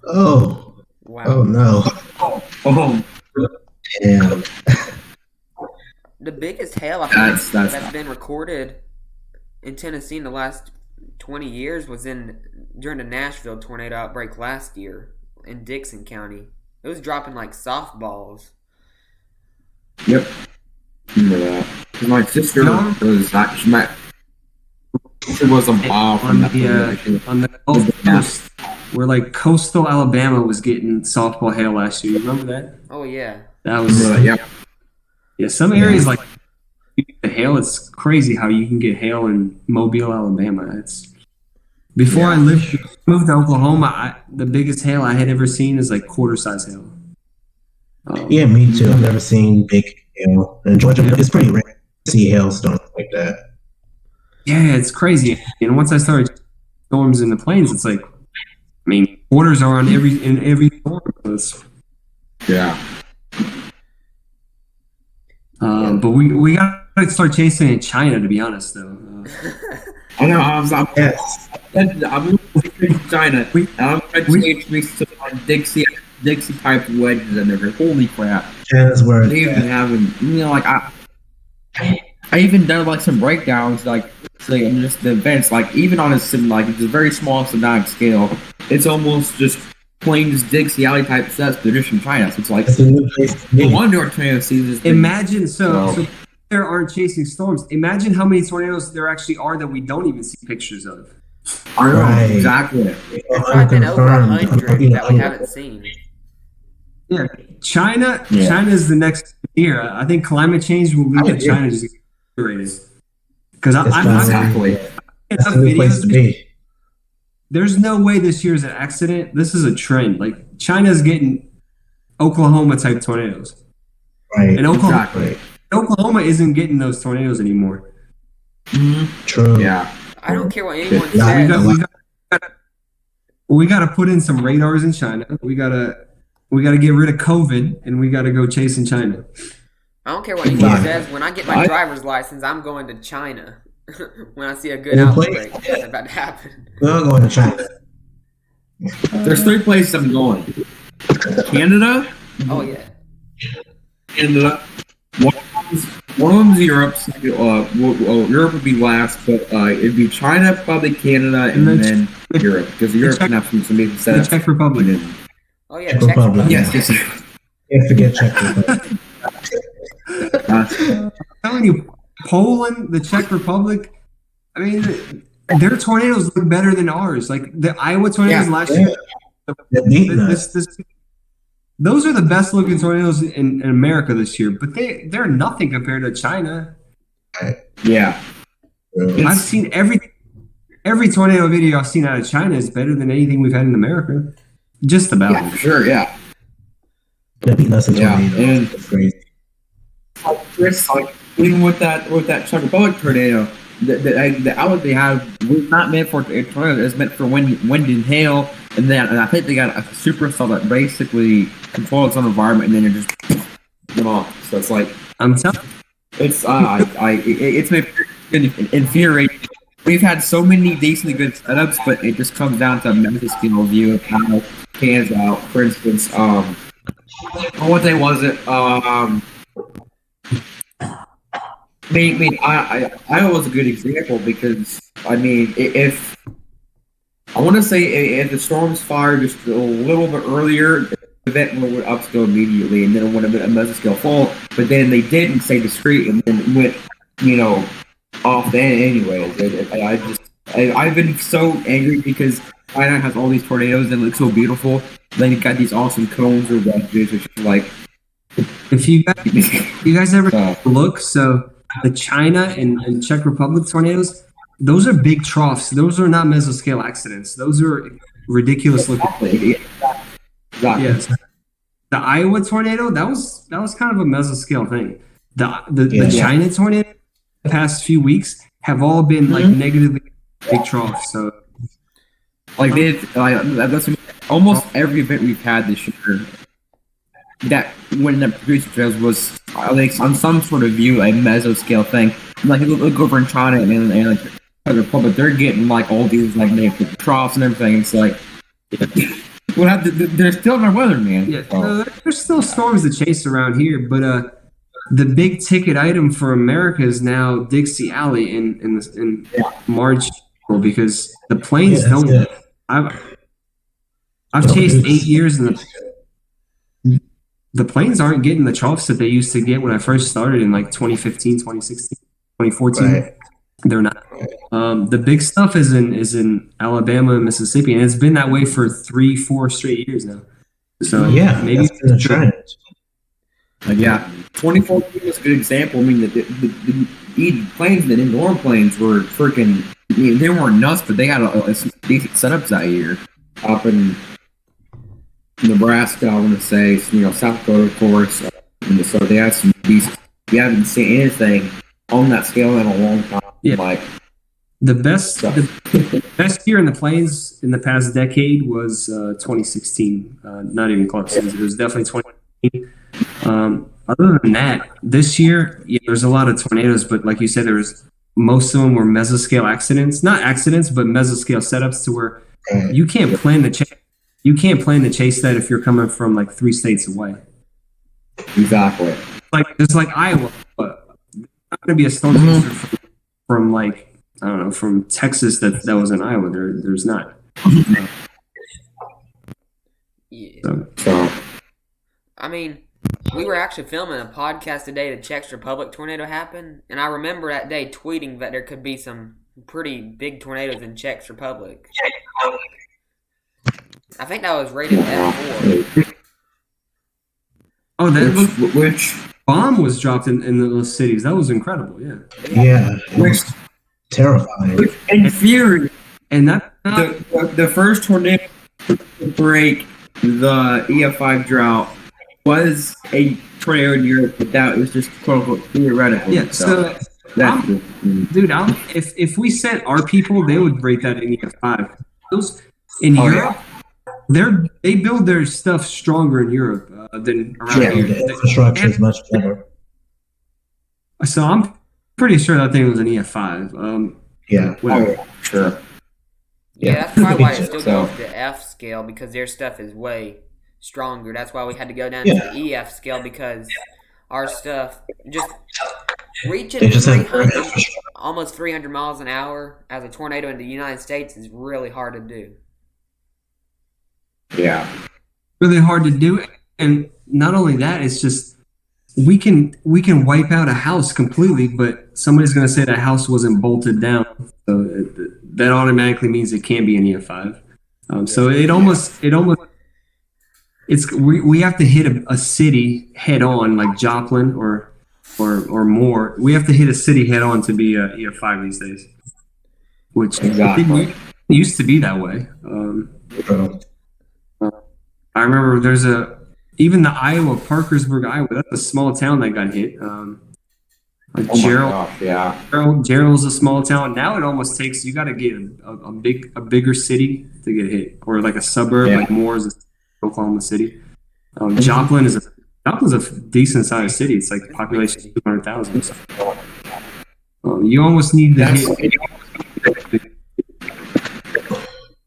Oh, Wow. oh no. oh, Damn. The biggest hail I think that's that's been recorded in Tennessee in the last 20 years was during the Nashville tornado outbreak last year in Dixon County. It was dropping like softballs. Yep. Remember that? 'Cause my sister was actually she was a bomb on the Gulf Coast, where like coastal Alabama was getting softball hail last year. You remember that? Oh yeah. That was yeah. yeah. Some areas like the hail. It's crazy how you can get hail in Mobile, Alabama. It's before I moved to Oklahoma. The biggest hail I had ever seen is like quarter size hail. Yeah, me too. I've never seen big hail. In Georgia, it's pretty rare to see hailstones like that. Yeah, it's crazy. And once I started storms in the plains, it's like, I mean, quarters are on in every storm. Yeah. But we got to start chasing in China, to be honest, though. I know. I'm Yes. moving to China, and I'm trying to change me to Dixie type wedges, and they're like, holy crap! China's where They even having, like I even done like some breakdowns, like just the events, like even on it's a very small symbolic scale, it's almost just plain just Dixie Alley type sets, but just in China. So it's like it's a new place to no be. wonder our tornado season. Imagine so there aren't chasing storms. Imagine how many tornadoes there actually are that we don't even see pictures of. I know Right. exactly. There's probably been over 100 that we haven't seen. Yeah, China is the next year. I think climate change will lead to China just accelerated. Because Exactly. That's a new place to be. There's no way this year is an accident. This is a trend. Like China's getting Oklahoma type tornadoes, Right. and Exactly. Oklahoma isn't getting those tornadoes anymore. True. Yeah. I don't care what anyone Yeah, says. We got to put in some radars in China. We got to get rid of COVID, and we got to go chasing China. I don't care what anyone says. When I get my driver's license, I'm going to China. When I see a good outbreak that's about to happen. We're all going to China. There's 3 places I'm going. Canada. Oh yeah. Canada. One of them's Europe. Europe would be last, but it'd be China, probably Canada, and then Europe, because Europe can have some amazing setups. The Czech Republic. Oh yeah, Czech Republic. Yes. Can't forget Czech Republic. I'm telling you, Poland, the Czech Republic. I mean, their tornadoes look better than ours. Like the Iowa tornadoes last year. Those are the best looking tornadoes in America this year, but they're nothing compared to China. Yeah. I've seen every tornado video I've seen out of China is better than anything we've had in America. Just about. Yeah, for sure. Yeah. They're beating us in tornadoes. And It's crazy. Chris, like even with that Czech Republic tornado, the outlet they have was not meant for tornadoes. It's meant for wind and hail, and I think they got a supercell that basically controls its own environment, and then it just them off. So it's like I'm telling. It's it's infuriating. We've had so many decently good setups, but it just comes down to a mental skill view of how it pans out. For instance, what day was it? Iowa was a good example because if I want to say if the storms fired just a little bit earlier, the event would upscale immediately, and then it would have been a mesoscale fall. But then they didn't stay discreet, and then went off the end anyway. I've been so angry because China has all these tornadoes and it looks so beautiful. Then you got these awesome cones or wedges, which is like. If you guys ever look, so the China and Czech Republic tornadoes, those are big troughs. Those are not mesoscale accidents. Those are ridiculous looking. Exactly. Yes. The Iowa tornado, that was kind of a mesoscale thing. The China tornado the past few weeks, have all been like negatively big troughs. So Like that's almost every event we've had this year that when the producer trails was like on some sort of view a mesoscale thing. Like look over in China and like the Republic, they're getting like all these like negative troughs and everything. It's like they're still in our weather, man. yeah, there's still storms to chase around here, but the big ticket item for America is now Dixie Alley in March, because the planes don't. Good. I've chased 8 years, and the planes aren't getting the troughs that they used to get when I first started in like 2015, 2016, 2014. Right. They're not. The big stuff is in Alabama and Mississippi, and it's been that way for 3-4 straight years now. So Yeah, maybe that's been a trend. Yeah, 2014 is a good example. I mean, the planes, the indoor planes were freaking. I mean, they weren't nuts, but they had a decent setups that year. Up in Nebraska, I want to say, South Dakota, of course. And so they had some decent. We haven't seen anything on that scale in a long time. Yeah. Like the best year in the planes in the past decade was 2016. Not even close. It was definitely 2016. Other than that, this year, there's a lot of tornadoes, but like you said, most of them were mesoscale accidents. Not accidents, but mesoscale setups to where you can't plan the chase. You can't plan to chase that if you're coming from like 3 states away. exactly. Like it's like Iowa, but not going to be a storm chaser from like I don't know, from Texas that was in Iowa. There's not. Yeah. So I mean, we were actually filming a podcast today. The Czech Republic tornado happened, and I remember that day tweeting that there could be some pretty big tornadoes in Czech Republic. I think that was rated F4. Oh, that which bomb was dropped in those cities. That was incredible. Yeah. Yeah, it was terrifying. in theory, And that the first tornado to break the EF5 drought was a tornado in Europe, but that was just quote unquote theoretical. yeah. So that's dude, if we sent our people, they would rate that in EF5. Those in Europe, they build their stuff stronger in Europe than around Yeah, here. the infrastructure is much better. So I'm pretty sure that thing was an EF5. Yeah. Whatever. sure. Yeah, that's probably why it still So- goes to F scale, because their stuff is way stronger. That's why we had to go down Yeah. to the EF scale, because our stuff just reaching They just have 300, almost 300 miles an hour as a tornado in the United States is really hard to do. Yeah. Really hard to do, and not only that, it's just we can wipe out a house completely, but somebody's going to say that house wasn't bolted down, so that automatically means it can't be an EF5. So we have to hit a city head on, like Joplin or more. We have to hit a city head on to be a EF5 these days, which Exactly. it used to be that way. I remember even the Iowa, Parkersburg, Iowa, that's a small town that got hit. Like Oh my gosh, yeah. Gerald's a small town. Now it almost takes, you got to get a bigger city to get hit, or like a suburb, Yeah. like Moore's, Oklahoma City. Joplin's a decent sized city. It's like population 200,000. So, you almost need to hit.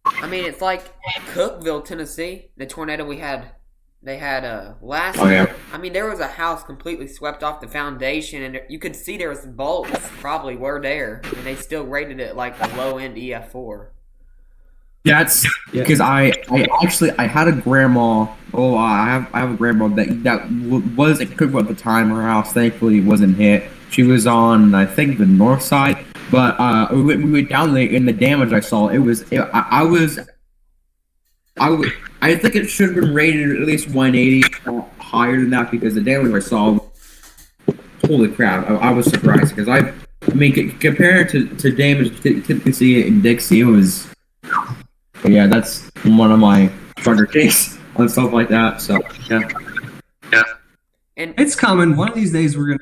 I mean, it's like Cookeville, Tennessee, the tornado they had last Oh, yeah. year. I mean, there was a house completely swept off the foundation, and you could see there was bolts probably were there, and they still rated it like a low-end EF4. That's because I had a grandma. Oh, I have a grandma that was at Cookville at the time. Her house thankfully wasn't hit. She was on, I think, the north side. But we went down there, and the damage I saw, I think it should have been rated at least 180, higher than that, because the damage I saw, holy crap, I was surprised, because I mean, compared to damage typically see it in Dixie, it was, yeah, that's one of my stronger takes on stuff like that, so, yeah. And It's coming. One of these days we're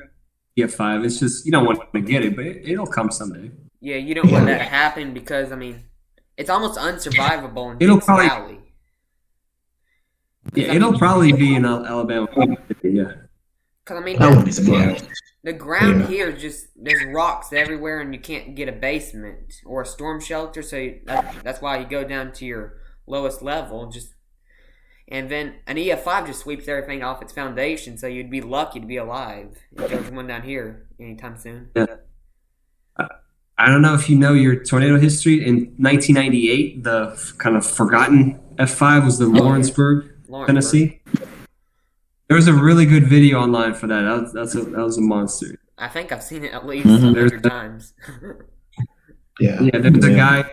EF5. It's just you don't want to get it, but it'll come someday. Yeah, you don't want Yeah. that to happen because I mean, it's almost unsurvivable in It'll Dixie probably- Valley. 'Cause, Yeah, I it'll mean, probably be in Alabama. Yeah. Cause I mean, I wouldn't be surprised. the ground Yeah. here is just there's rocks everywhere, and you can't get a basement or a storm shelter. So that's why you go down to your lowest level, and then an EF5 just sweeps everything off its foundation. So you'd be lucky to be alive if there was one down here anytime soon. Yeah. I don't know if you know your tornado history. In 1998, the kind of forgotten F5 was the yeah. Lawrenceburg, Lawrenceburg. Tennessee. There was a really good video online for that. That was a monster. I think I've seen it at least Mhm. 100 times. Yeah. Yeah, there was a Yeah. guy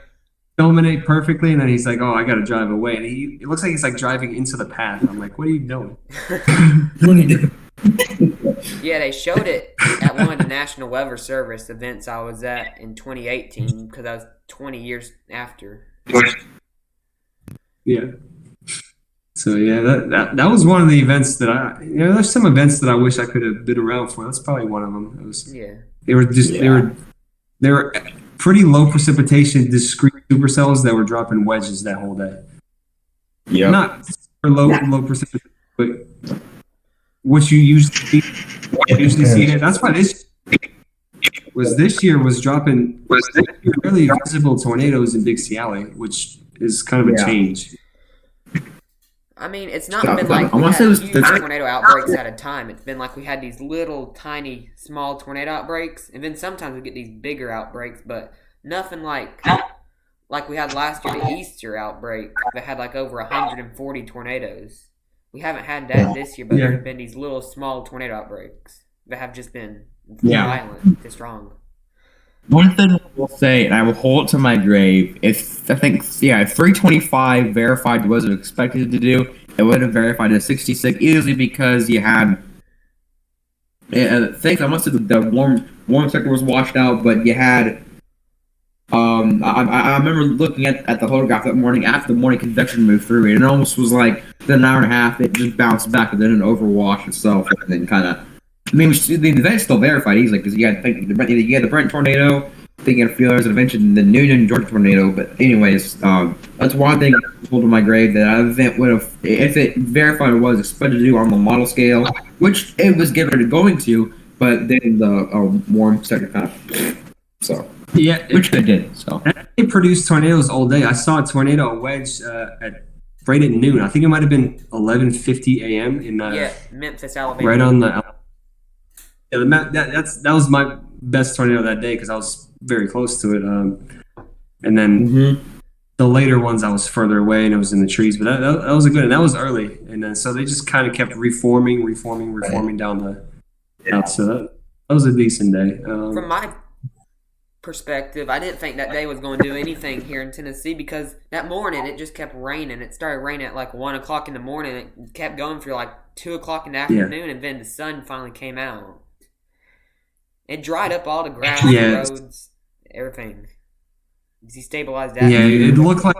filming it perfectly, and then he's like, "Oh, I got to drive away." And it looks like he's like driving into the path. I'm like, "What are you doing?" Yeah, they showed it at one of the National Weather Service events I was at in 2018 because I was 20 years after. Yeah. So yeah, that was one of the events that there's some events that I wish I could have been around for. That's probably one of them. It was Yeah. they were pretty low precipitation, discrete supercells that were dropping wedges that whole day. Yeah. Not super low precipitation, but what you usually see there. That's why this year was dropping really visible tornadoes in Dixie Alley, which is kind of a Yeah. change. I mean, it's not Yeah, been I like we wanna say had it was huge the- tornado outbreaks at a time. It's been like we had these little, tiny, small tornado outbreaks, and then sometimes we get these bigger outbreaks, but nothing like we had last year, the Easter outbreak that had like over 140 tornadoes. We haven't had that this year, but Yeah. there have been these little, small tornado outbreaks that have just been Yeah. violent, this strong. One thing I will say, and I will hold it to my grave, if 325 verified was expected to do, it would have verified at 66 easily because you had things. I must have the warm sector was washed out, but you had. I remember looking at the photograph that morning after the morning convection moved through it, and it almost was like within an hour and a half it just bounced back and then it overwashed itself and then kind of. I mean, the event's still verified easily because you had the Brent tornado, then you had a few others, and eventually the Noonan Georgia tornado. But anyways, that's one thing I told to my grave that event would have, if it verified it was expected to do on the model scale, which it was going to, but then the warm sector kind of so Yeah, which it did. So they produce tornadoes all day. I saw a tornado wedge right at noon. I think it might have been 11:50 a.m. in Yeah, Memphis, Alabama. right on the. Yeah, that was my best tornado that day because I was very close to it. And then the later ones I was further away and it was in the trees, but that was a good, and that was early. And then so they just kind of kept reforming down the. So that was a decent day. From my perspective, I didn't think that day was going to do anything here in Tennessee because that morning it just kept raining. It started raining at like 1 o'clock in the morning. It kept going for like 2 o'clock in the afternoon, and then the sun finally came out. It dried up all the grass, the roads, everything. Destabilized that. Yeah, it looked like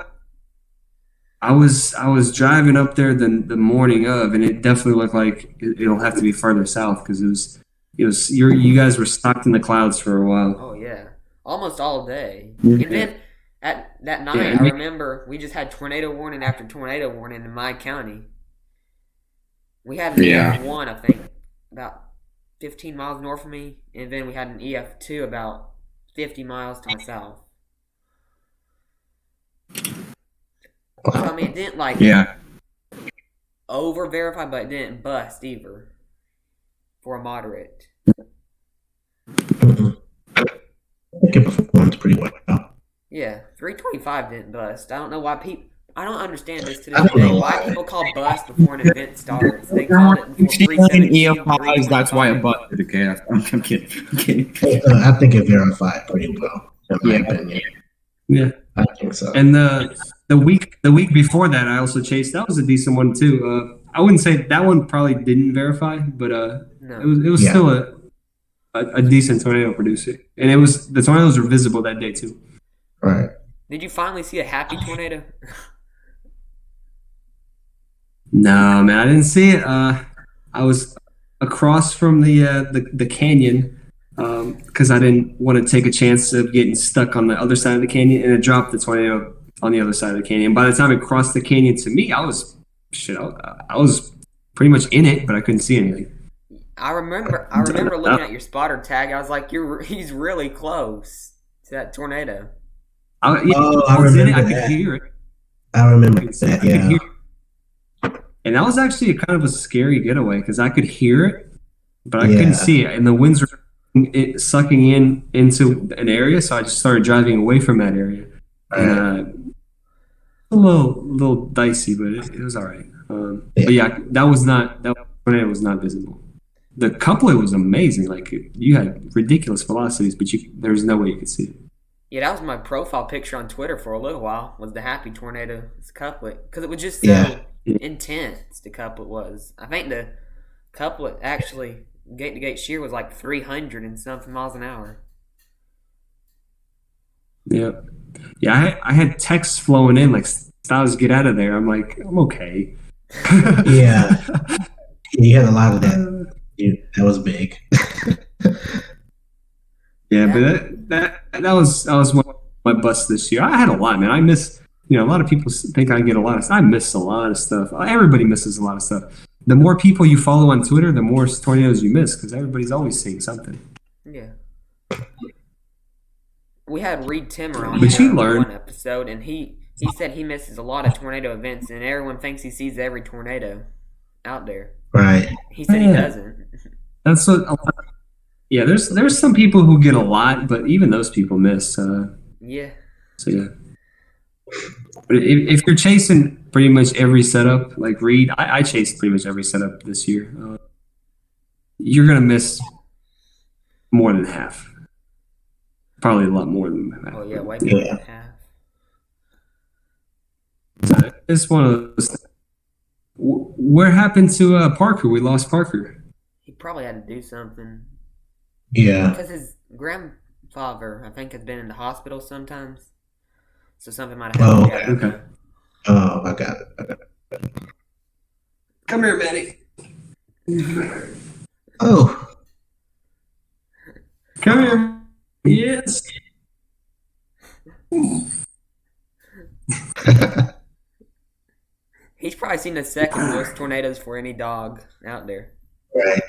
I was driving up there the morning of, and it definitely looked like it'll have to be further south because it was you guys were stocked in the clouds for a while. Oh yeah, almost all day. And then at that night, I remember we just had tornado warning after tornado warning in my county. We had an EF1, I think, about 15 miles north of me, and then we had an EF2 about 50 miles to my south. So, I mean, it didn't over verify, but it didn't bust either for a moderate. I think it performed pretty well. Yeah, 325 didn't bust. I don't know why people. I don't understand this to I this don't day. know Why why. people call bust before an event starts? They call it before 317, EF5s, that's why it 325. busted. Okay, I'm kidding. I think it verified pretty well, in my opinion. Yeah, I think so. and the week before that, I also chased. That was a decent one too. I wouldn't say that one probably didn't verify, but No. it was still a decent tornado producer, and the tornadoes were visible that day too. Right. Did you finally see a happy tornado? No, man, I didn't see it. I was across from the canyon because I didn't want to take a chance of getting stuck on the other side of the canyon, and it dropped the tornado on the other side of the canyon. By the time it crossed the canyon to me, I was pretty much in it, but I couldn't see anything. I remember looking at your spotter tag. I was like, he's really close to that tornado. I I remember could that. hear it. I remember that. Yeah. And that was actually kind of a scary getaway because I could hear it, but I Yeah. couldn't see it, and the winds were sucking into an area, so I just started driving away from that area. And, a little dicey, but it was all right. But yeah, that tornado was not visible. The couplet was amazing. Like you had ridiculous velocities, but there was no way you could see it. Yeah, that was my profile picture on Twitter for a little while. Was the happy tornado couplet because it was just so intense. The couplet was. I think the couplet actually gate to gate shear was like 300 and something miles an hour. Yeah. Yeah, I had texts flowing in like, Stas, get out of there. I'm like, I'm okay. Yeah. You had a lot of that. That was big. Yeah, but that was one of my busts this year. I had a lot, man. I miss, a lot of people think I get a lot of stuff. I miss a lot of stuff. Everybody misses a lot of stuff. The more people you follow on Twitter, the more tornadoes you miss because everybody's always seeing something. Yeah. We had Reed Timmer on But you learn. one episode, and he said he misses a lot of tornado events, and everyone thinks he sees every tornado out there. Right. He said he doesn't. That's what. Yeah, there's some people who get a lot, but even those people miss. Yeah. So yeah. But if you're chasing pretty much every setup, like Reed, I chased pretty much every setup this year. You're gonna miss more than half. Probably a lot more than half. Oh yeah, way more than half. So it's one of those. Where happened to Parker? We lost Parker. He probably had to do something. Yeah. Because his grandfather, I think, has been in the hospital sometimes. So something might have happened. Okay. Oh, I got it. Come here, Maddie. Oh. Come here. Yes. He's probably seen the second most tornadoes for any dog out there. Right.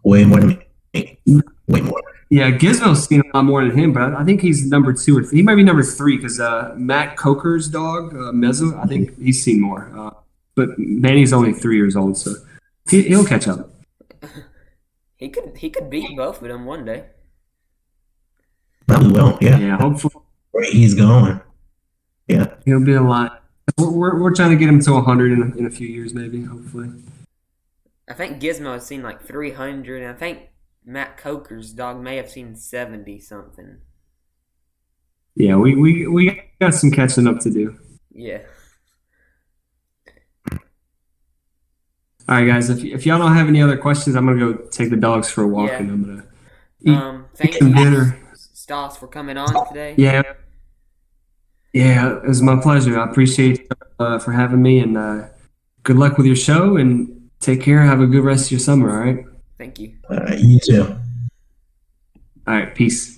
Way more than me. Way more. Yeah, Gizmo's seen a lot more than him, but I think he's number 2 or 3. He might be number 3 because Matt Coker's dog, Mezzo, I think he's seen more. But Manny's only 3 years old, so he'll catch up. He could beat both of them one day. Probably will. Yeah. Yeah, hopefully. Where he's going. Yeah. He'll be a lot. We're trying to get him to 100 in a few years, maybe, hopefully. I think Gizmo has seen like 300, and I think Matt Coker's dog may have seen 70 something. Yeah, we got some catching up to do. Yeah. All right, guys. If y'all don't have any other questions, I'm gonna go take the dogs for a walk, and I'm gonna thank some you, dinner. Stas, for coming on today. Yeah, it was my pleasure. I appreciate for having me, and good luck with your show. And take care. Have a good rest of your summer. All right. Thank you. All right. You too. All right. Peace.